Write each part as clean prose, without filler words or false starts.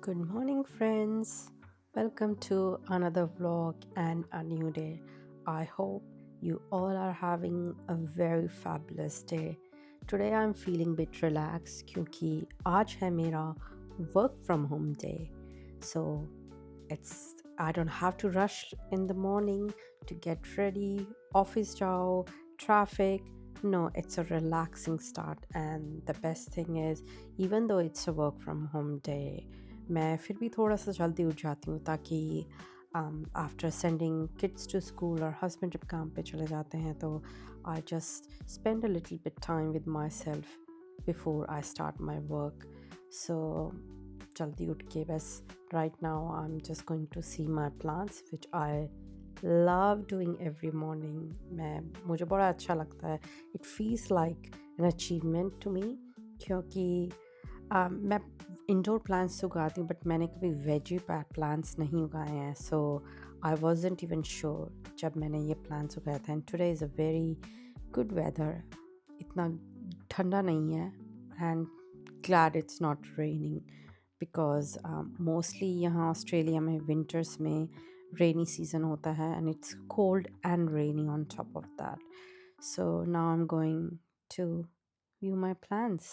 Good morning, friends. Welcome to another vlog and a new day. I hope you all are having a very fabulous day. Today I'm feeling a bit relaxed क्योंकि आज है मेरा work from home day. So it's I don't have to rush in the morning to get ready, office jao, traffic. No, it's a relaxing start, and the best thing is, even though it's a work from home day, मैं फिर भी थोड़ा सा जल्दी उठ जाती हूँ ताकि after sending kids to school और हस्बैंड जब काम पे चले जाते हैं तो I just spend a little bit time with myself before I start my work so जल्दी उठ के बस right now I am just going to see my plants which I love doing every morning मुझे बड़ा अच्छा लगता है it feels like an achievement to me क्योंकि मैं इंडोर प्लांट्स उगाती हूँ बट मैंने कभी वेजी प्लांट्स नहीं उगाए हैं so I wasn't even sure जब मैंने ये प्लांट्स उगाए थे and today is a very good weather इतना ठंडा नहीं है and glad it's not raining because mostly यहाँ ऑस्ट्रेलिया में विंटर्स में रेनी सीजन होता है and it's cold and rainy on top of that so now I am going to view my plants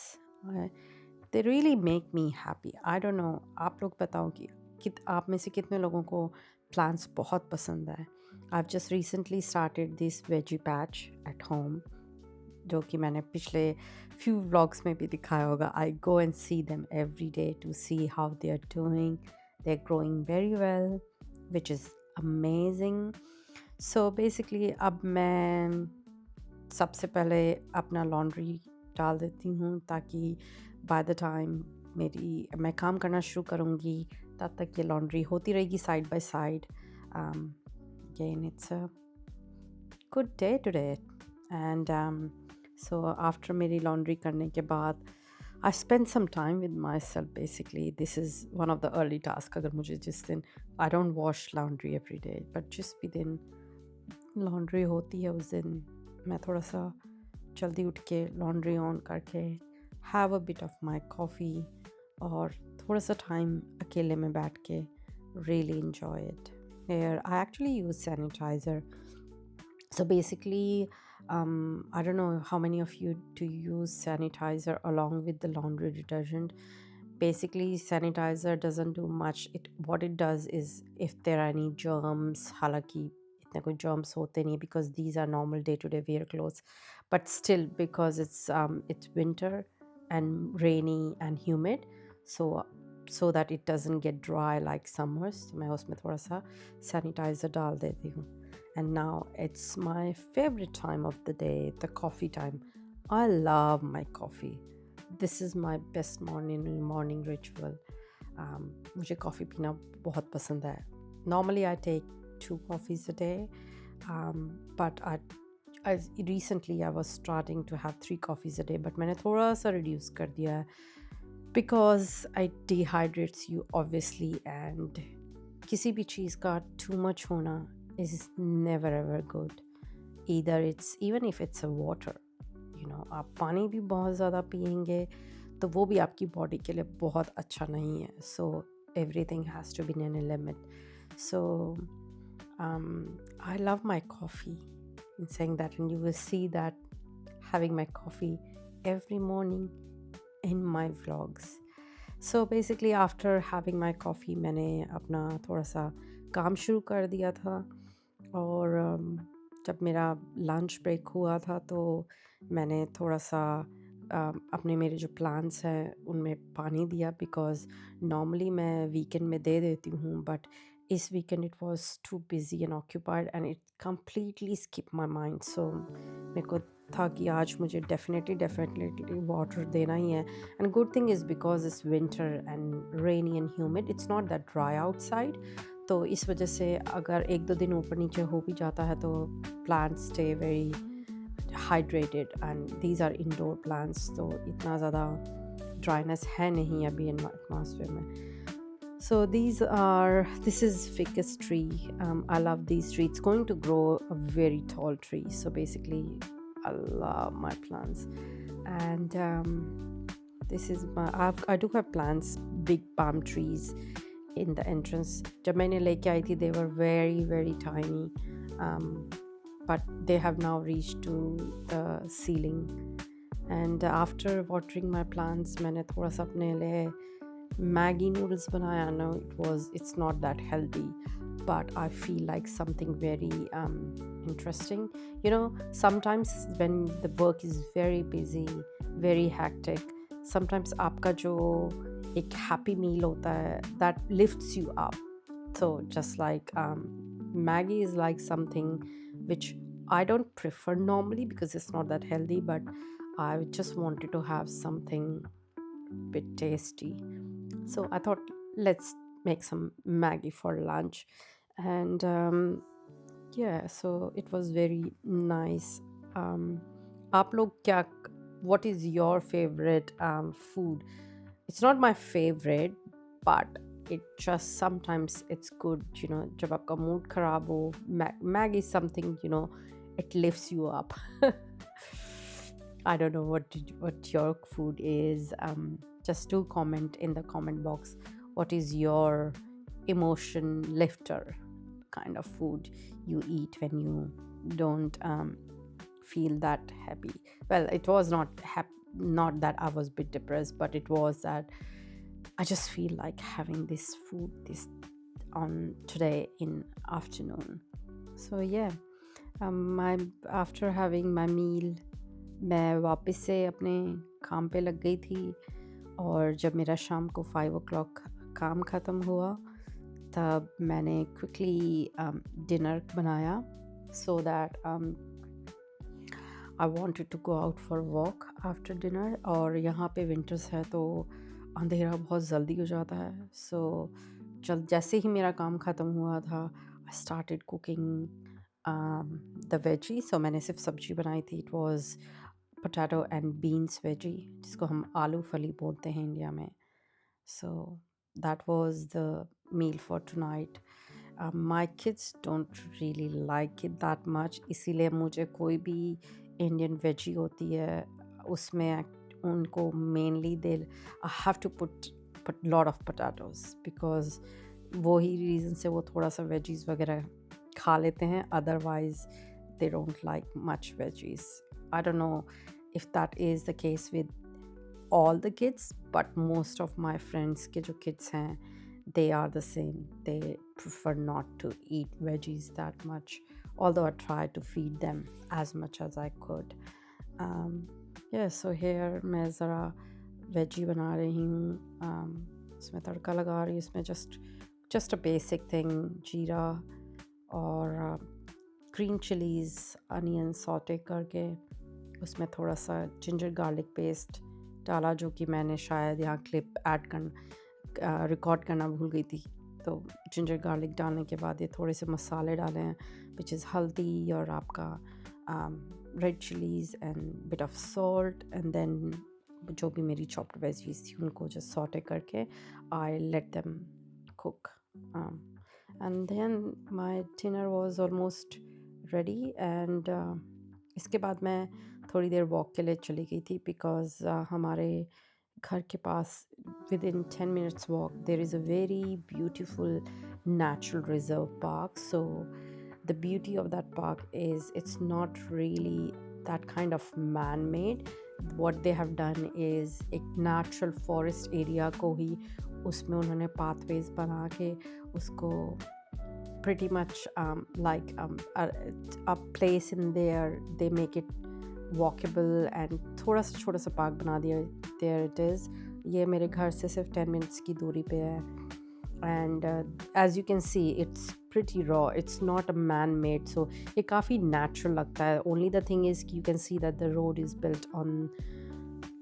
they really make me happy I don't know आप लोग बताओ कि आप में से कितने लोगों को प्लांट्स बहुत पसंद है I have just recently started this veggie patch at home जो कि मैंने पिछले फ्यू व्लॉग्स में भी दिखाया होगा I go and see them every day to see how they are doing they are growing very well which is amazing so basically अब मैं सबसे पहले अपना लॉन्ड्री डाल देती हूँ ताकि बाय द टाइम मैं काम करना शुरू करूँगी तब तक ये लॉन्ड्री होती रहेगी side by side again it's a good day today and so after मेरी लॉन्ड्री करने के बाद I spend some time with myself basically this is one of the early task अगर मुझे जिस दिन I don't wash laundry every day but जिस भी दिन लॉन्ड्री होती है उस दिन मैं थोड़ा सा जल्दी उठ के लॉन्ड्री ऑन करके have a bit of my coffee और थोड़ा सा टाइम अकेले में बैठ के really enjoy it. Here, I actually use sanitizer. So basically, I don't know how many of you do use sanitizer along with the laundry detergent. Basically, sanitizer doesn't do much. What it does is if there are any germs, हालांकि इतने कोई germs होते नहीं because these are normal day-to-day wear clothes, but still because it's winter and rainy and humid, so that it doesn't get dry like summers, तो मैं उसमें थोड़ा सा sanitizer डाल देती हूँ. And now it's my favorite time of the day, the coffee time. I love my coffee. This is my best morning ritual. मुझे coffee पीना बहुत पसंद है. Normally I take 2 coffees a day, but I recently I was starting to have 3 coffees a day, but मैंने थोड़ा सा reduce कर दिया है because it dehydrates you obviously, and किसी भी चीज़ का too much होना is never ever good. Either it's even if it's a water, आप पानी भी बहुत ज़्यादा पियेंगे तो वो भी आपकी बॉडी के लिए बहुत अच्छा नहीं है. So everything has to be in a limit. So I love my coffee. In saying that, and you will see that having my coffee every morning in my vlogs. So basically after having my coffee मैंने अपना थोड़ा सा काम शुरू कर दिया था और जब मेरा लंच ब्रेक हुआ था तो मैंने थोड़ा सा अपने मेरे जो प्लांट्स हैं उनमें पानी दिया बिकॉज़ नॉर्मली मैं वीकेंड में दे देती हूँ बट इस weekend it was too busy and occupied and it completely skip my mind. So मेरे को था कि आज मुझे डेफिनेटली वाटर देना ही है. And good thing is because it's winter and rainy and humid, it's not that dry outside, तो इस वजह से अगर 1-2 दिन ऊपर नीचे हो भी जाता है तो plants stay very hydrated and these are indoor plants, तो इतना ज़्यादा ड्राइनेस है नहीं अभी एटमॉस्फेयर में. So this is ficus tree. I love these trees. It's going to grow a very tall tree. So basically, I love my plants. And this is I do have plants, big palm trees in the entrance. जब मैंने लेके आई थी, they were very very tiny, um, but they have now reached to the ceiling. And after watering my plants, मैंने थोड़ा सा अपने लिए Maggie noodles banaya. No, it's not that healthy, but I feel like something very interesting. You know, sometimes when the work is very busy, very hectic, sometimes आपका जो एक happy meal होता है that lifts you up. So just like Maggie is like something which I don't prefer normally because it's not that healthy, but I just wanted to have something bit tasty. So I thought, let's make some Maggie for lunch. And yeah, so it was very nice. Um, आप लोग क्या, what is your favorite food? It's not my favorite, but it just sometimes it's good, you know, जब आपका mood खराब हो, Maggie is something, you know, it lifts you up. I don't know what your food is. Just do comment in the comment box. What is your emotion lifter kind of food you eat when you don't feel that happy? Well, it was not that I was a bit depressed, but it was that I just feel like having this food this on today in afternoon. So yeah, my after having my meal, मैं वापस से अपने काम पे लग गई थी। और जब मेरा शाम को 5 o'clock काम ख़त्म हुआ, तब मैंने क्विकली डिनर बनाया, so that I wanted to go out for walk after dinner. और यहाँ पे विंटर्स है तो अंधेरा बहुत जल्दी हो जाता है। सो जैसे ही मेरा काम ख़त्म हुआ था, I started cooking the veggie. So मैंने सिर्फ सब्जी बनाई थी। It was potato and beans veggie, जिसको हम आलू फली बोलते हैं इंडिया में। So that was the meal for tonight. My kids don't really like it that much, इसीलिए मुझे कोई भी इंडियन वेजी होती है उसमें उनको mainly they I have to put lot of potatoes, because वही रीज़न से वो थोड़ा सा वेजीज वगैरह खा लेते हैं, otherwise they don't like much veggies. I don't know if that is the case with all the kids, but most of my friends के जो kids हैं, they are the same. They prefer not to eat veggies that much, although I try to feed them as much as I could. Um, yeah, so here मैं ज़रा veggie बना रही हूँ। इसमें तड़का लगा रही हूँ। इसमें just a basic thing, जीरा और ग्रीन चिलीज़ अनियन सॉटे करके उसमें थोड़ा सा जिंजर गार्लिक पेस्ट डाला, जो कि मैंने शायद यहाँ क्लिप रिकॉर्ड करना भूल गई थी। तो जिंजर गार्लिक डालने के बाद ये थोड़े से मसाले डाले हैं, विच इज़ हल्दी और आपका red chillies and bit of salt, and then जो भी मेरी चॉप्ड वेजीज थी उनको जस्ट सॉटे करके I let them cook. And then my dinner was almost ready. And इसके बाद मैं थोड़ी देर वॉक के लिए चली गई थी, बिकॉज हमारे घर के पास within 10 minutes walk there is a very beautiful natural reserve park. So the beauty of that park is it's not really that kind of man-made. What they have done is एक natural forest area को ही उसमें उन्होंने pathways बना के उसको pretty much like a place in there, they make it walkable and थोड़ा सा छोटा सा पार्क बना दिया। there it is, ये मेरे घर से सिर्फ 10 minutes की दूरी पे है। and as you can see it's pretty raw, it's not a man-made, so ये काफ़ी natural लगता है। only the thing is you can see that the road is built on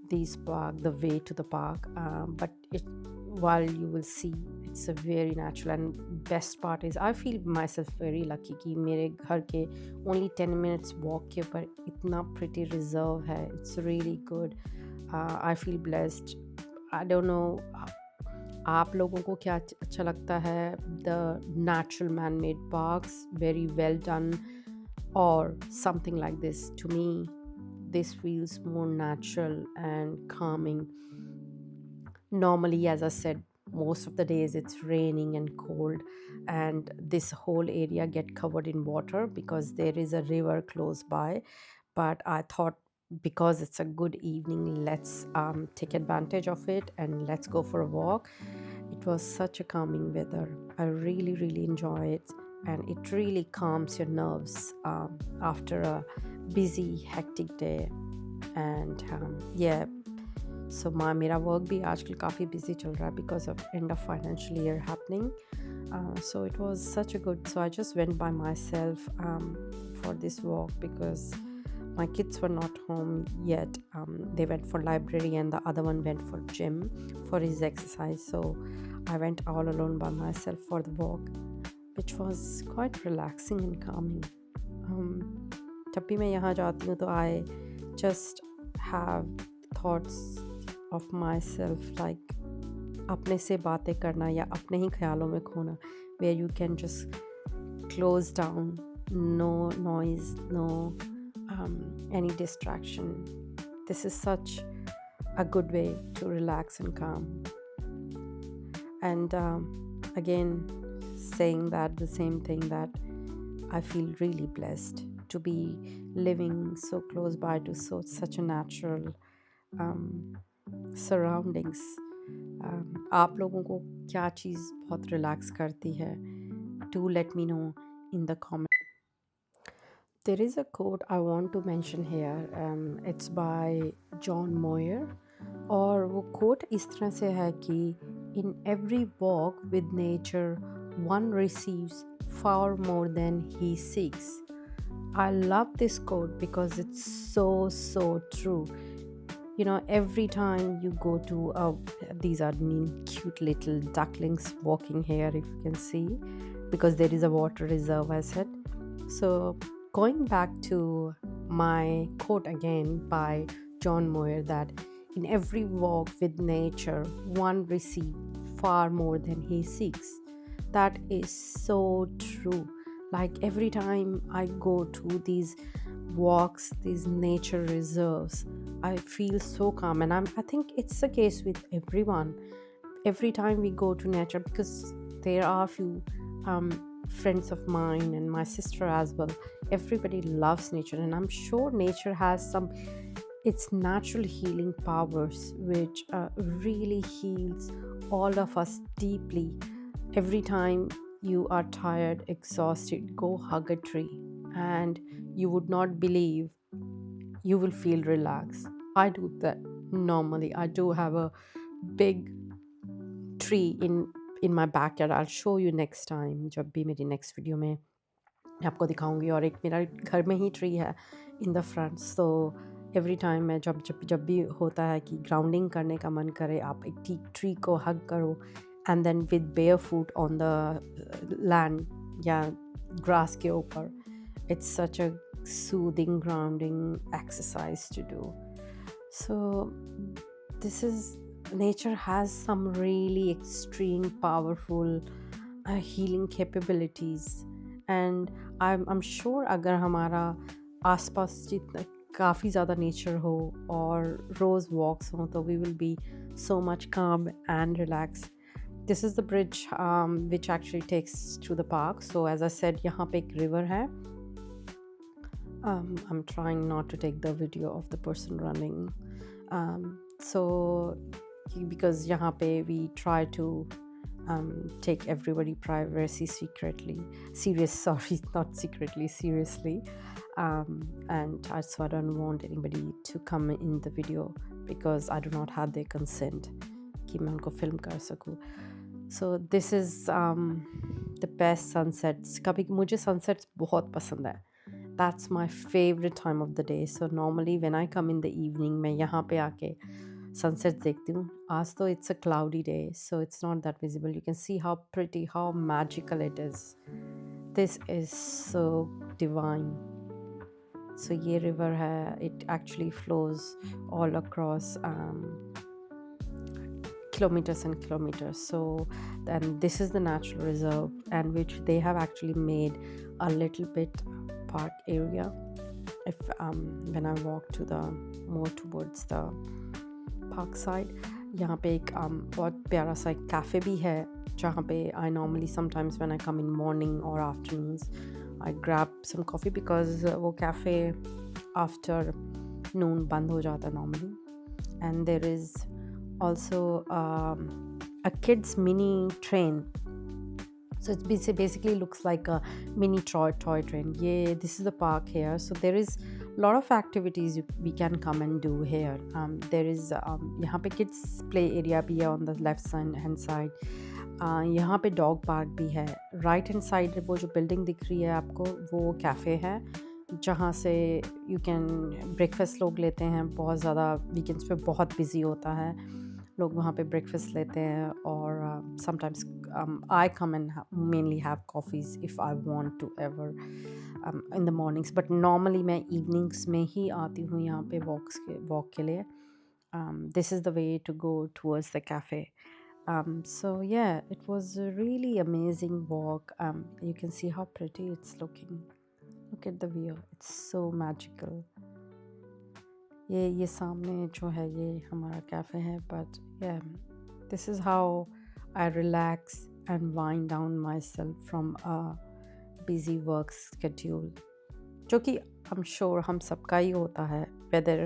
these park, the way to the park, but it while you will see it's a very natural, and best part is I feel myself very lucky कि मेरे घर के only 10 minutes walk के ऊपर इतना pretty reserve है। it's really good. I feel blessed. I don't know आप लोगों को क्या अच्छा लगता है, the natural man-made parks, very well done, or something like this. To me this feels more natural and calming. Normally, as I said, most of the days it's raining and cold, and this whole area get covered in water because there is a river close by. But I thought, because it's a good evening, let's take advantage of it and let's go for a walk. It was such a calming weather. I really, really enjoy it, and it really calms your nerves after a busy, hectic day. And yeah, so मेरा work भी आजकल काफ़ी busy चल रहा है because of end of financial year happening. So it was such a good. So I just went by myself for this walk because my kids were not home yet. They went for library and the other one went for gym for his exercise. So I went all alone by myself for the walk, which was quite relaxing and calming. जब भी मैं यहाँ जाती हूँ तो I just have thoughts of myself, like अपने से बातें करना या अपने ही ख्यालों में खोना, where you can just close down, no noise, no any distraction. This is such a good way to relax and calm. And again, saying that the same thing, that I feel really blessed to be living so close by to such a natural surroundings. आप लोगों को क्या चीज़ बहुत relax करती है? Do let me know in the comment. There is a quote I want to mention here. It's by John Moyer. और वो quote इस तरह से है कि in every walk with nature, one receives far more than he seeks. I love this quote because it's so true. You know, every time you go to these are cute little ducklings walking here, if you can see, because there is a water reserve, I said. So going back to my quote again by John Moyer, that in every walk with nature, one receives far more than he seeks. That is so true. Like every time I go to these walks, these nature reserves, I feel so calm. And I think it's the case with everyone. Every time we go to nature, because there are a few friends of mine and my sister as well, everybody loves nature, and I'm sure nature has some its natural healing powers, which really heals all of us deeply. Every time you are tired, exhausted, go hug a tree, and you would not believe you will feel relaxed. I do that normally. I do have a big tree in my backyard. I'll show you next time, जब भी मेरी next video में मैं आपको दिखाऊंगी. और एक मेरा घर में ही ट्री है in the front. So every time मैं जब भी होता है कि ग्राउंडिंग करने का मन करे, आप एक ट्री को हग करो and then with bare foot on the land या ग्रास के ऊपर, it's such a soothing grounding exercise to do. So this is, nature has some really extreme powerful healing capabilities. And I'm sure अगर हमारा आसपास जितना काफ़ी ज़्यादा nature हो और रोज़ वॉक्स हो तो we will be so much calm and relaxed. This is the bridge which actually takes to the park. So as I said, यहाँ पे एक river है. I'm trying not to take the video of the person running. So because यहाँ पे we try to take everybody privacy seriously, and so I don't want anybody to come in the video because I do not have their consent कि मैं उनको film कर सकूँ. So this is the best sunsets. कभी मुझे sunsets बहुत पसंद है. That's my favorite time of the day. So normally when I come in the evening, मैं यहाँ पे आके sunset देखती हूँ. आज तो it's a cloudy day, so it's not that visible. You can see how pretty, how magical it is. This is so divine. So ये river है, it actually flows all across kilometers and kilometers. So then this is the natural reserve, and which they have actually made a little bit park area. If when I walk to the more towards the park side, यहाँ पे एक बहुत प्यारा सा एक cafe भी है जहाँ पे I normally sometimes when I come in morning और afternoons I grab some coffee because वो कैफ़े आफ्टर नून बंद हो जाता है normally and there is also a kids mini train. So it's basically looks like a mini toy train. Yeah, this is the park here. So there is a lot of activities we can come and do here. There is यहाँ पे kids play area भी है on the left side hand side. यहाँ पे dog park भी है. Right hand side वो जो building दिख रही है आपको वो कैफ़े है जहाँ से यू कैन ब्रेकफास्ट लोग लेते हैं. बहुत ज़्यादा वीकेंड्स पे बहुत बिजी होता है, लोग वहाँ पे ब्रेकफास्ट लेते हैं और sometimes I come and mainly have coffees if I want to ever in the mornings, but normally मैं इवनिंग्स में ही आती हूँ यहाँ पे वॉक के लिए. This is the way to go towards the cafe. So yeah, it was a really amazing walk. You can see how pretty it's looking. Look at the view. It's so magical. ये सामने जो है ये हमारा cafe है. But yeah, this is how I relax and wind down myself from a busy work schedule, जो कि I'm sure हम सबका ही होता है, whether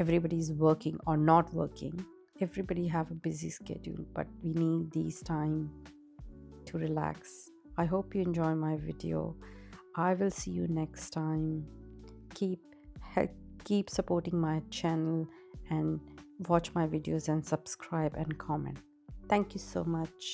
everybody is working or not working. Everybody have a busy schedule, but we need these time to relax. I hope you enjoy my video. I will see you next time. Keep supporting my channel and watch my videos and subscribe and comment. Thank you so much.